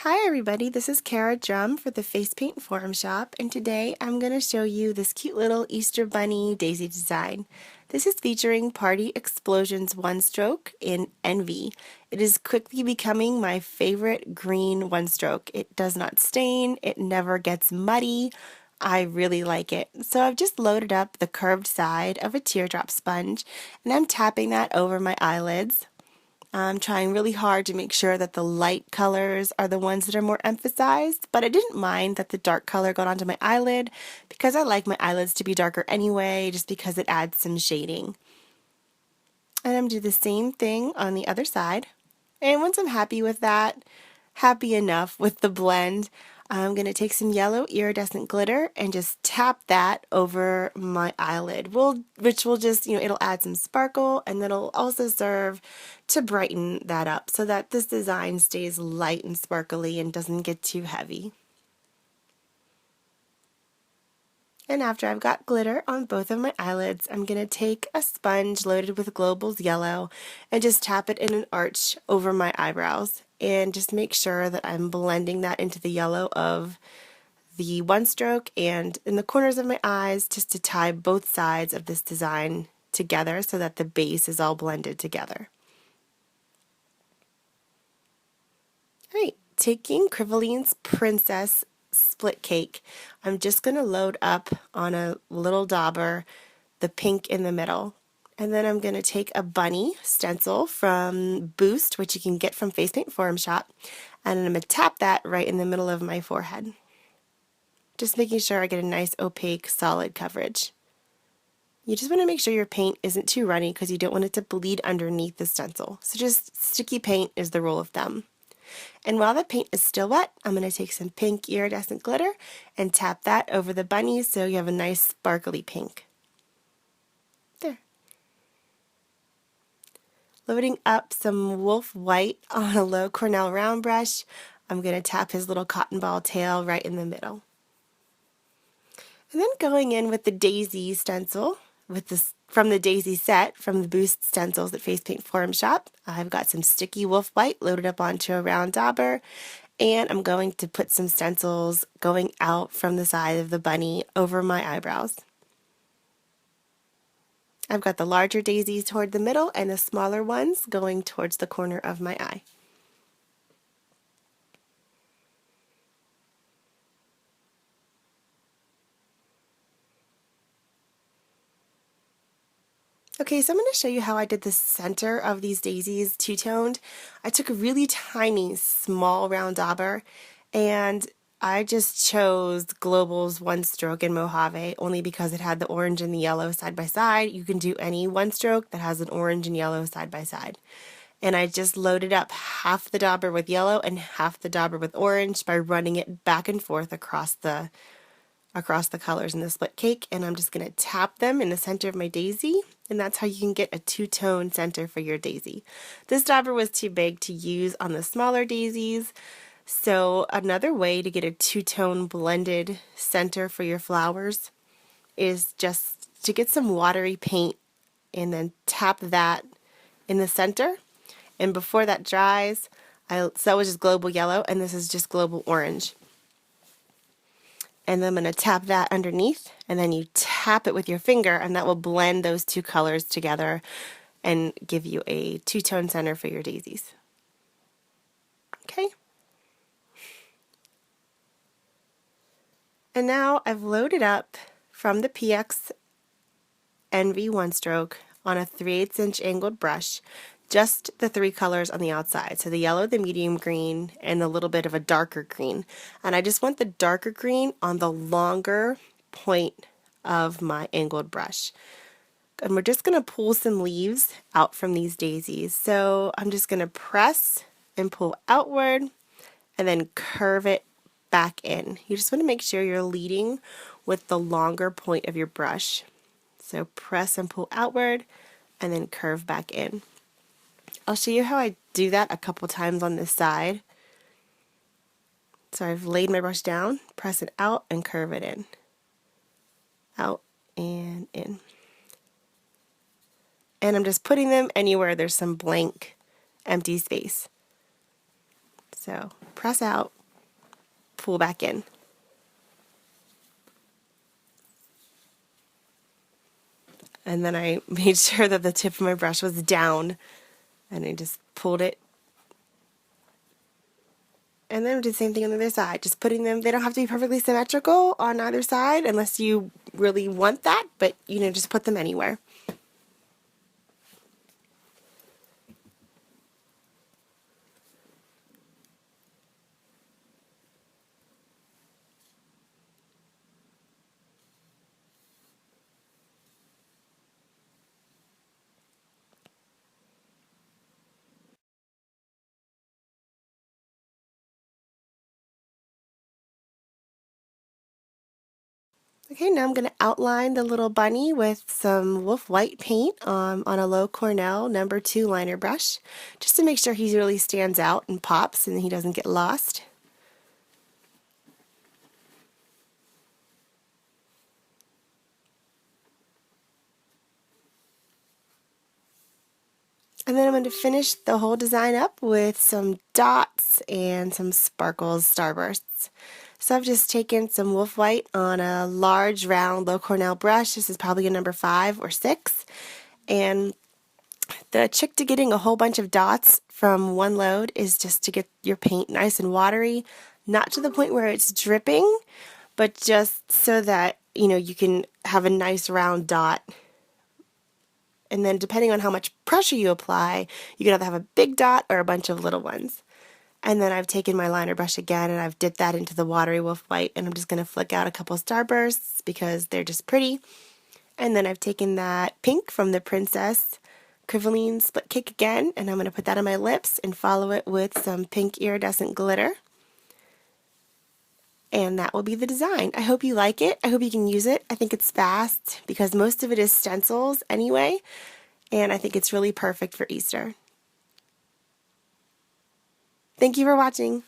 Hi everybody, this is Kara Drum for the Face Paint Forum Shop, and today I'm going to show you this cute little Easter Bunny daisy design. This is featuring Party Explosions One Stroke in Envy. It is quickly becoming my favorite green one stroke. It does not stain, it never gets muddy. I really like it. So I've just loaded up the curved side of a teardrop sponge and I'm tapping that over my eyelids. I'm trying really hard to make sure that the light colors are the ones that are more emphasized, but I didn't mind that the dark color got onto my eyelid because I like my eyelids to be darker anyway, just because it adds some shading. And I'm going to do the same thing on the other side. And once I'm happy with that, happy enough with the blend, I'm going to take some yellow iridescent glitter and just tap that over my eyelid, which will just, it'll add some sparkle, and it'll also serve to brighten that up so that this design stays light and sparkly and doesn't get too heavy. And after I've got glitter on both of my eyelids, I'm going to take a sponge loaded with Global's yellow and just tap it in an arch over my eyebrows and just make sure that I'm blending that into the yellow of the one stroke and in the corners of my eyes, just to tie both sides of this design together so that the base is all blended together. Alright, taking Crivoline's Princess Split Cake, I'm just going to load up on a little dauber the pink in the middle. And then I'm going to take a bunny stencil from Boost, which you can get from Face Paint Forum Shop, and I'm going to tap that right in the middle of my forehead. Just making sure I get a nice opaque solid coverage. You just want to make sure your paint isn't too runny because you don't want it to bleed underneath the stencil. So just sticky paint is the rule of thumb. And while the paint is still wet, I'm going to take some pink iridescent glitter and tap that over the bunny so you have a nice sparkly pink. There. Loading up some Wolf White on a low Cornell round brush, I'm going to tap his little cotton ball tail right in the middle. And then going in with the daisy stencil, from the daisy set from the Boost stencils at Face Paint Forum Shop. I've got some sticky Wolf White loaded up onto a round dauber, and I'm going to put some stencils going out from the side of the bunny over my eyebrows. I've got the larger daisies toward the middle and the smaller ones going towards the corner of my eye. Okay, so I'm going to show you how I did the center of these daisies two-toned. I took a really tiny, small round dauber, and I just chose Global's One Stroke in Mojave only because it had the orange and the yellow side by side. You can do any one stroke that has an orange and yellow side by side. And I just loaded up half the dauber with yellow and half the dauber with orange by running it back and forth across the colors in the split cake, and I'm just going to tap them in the center of my daisy, and that's how you can get a two-tone center for your daisy. This dauber was too big to use on the smaller daisies, so another way to get a two-tone blended center for your flowers is just to get some watery paint and then tap that in the center, and before that dries, so that was just Global Yellow, and this is just Global Orange. And then I'm going to tap that underneath, and then you tap it with your finger, and that will blend those two colors together and give you a two-tone center for your daisies. Okay? And now I've loaded up from the PX Envy One Stroke on a 3/8 inch angled brush just the three colors on the outside. So the yellow, the medium green, and a little bit of a darker green. And I just want the darker green on the longer point of my angled brush. And we're just going to pull some leaves out from these daisies. So I'm just going to press and pull outward and then curve it back in. You just want to make sure you're leading with the longer point of your brush. So press and pull outward and then curve back in. I'll show you how I do that a couple times on this side. So I've laid my brush down, press it out, and curve it in. Out and in. And I'm just putting them anywhere there's some blank, empty space. So press out, pull back in. And then I made sure that the tip of my brush was down, and I just pulled it. And then I did the same thing on the other side, just putting them, they don't have to be perfectly symmetrical on either side unless you really want that, but just put them anywhere. Okay, now I'm going to outline the little bunny with some Wolf White paint on a low Cornell #2 liner brush, just to make sure he really stands out and pops and he doesn't get lost. And then I'm going to finish the whole design up with some dots and some sparkles starbursts. So I've just taken some Wolf White on a large round low Cornell brush. This is probably a #5 or 6. And the trick to getting a whole bunch of dots from one load is just to get your paint nice and watery, not to the point where it's dripping, but just so that you can have a nice round dot. And then depending on how much pressure you apply, you can either have a big dot or a bunch of little ones. And then I've taken my liner brush again and I've dipped that into the watery Wolf White, and I'm just going to flick out a couple starbursts because they're just pretty. And then I've taken that pink from the Princess Crivoline Split Cake again, and I'm going to put that on my lips and follow it with some pink iridescent glitter. And that will be the design. I hope you like it. I hope you can use it. I think it's fast because most of it is stencils anyway, and I think it's really perfect for Easter. Thank you for watching.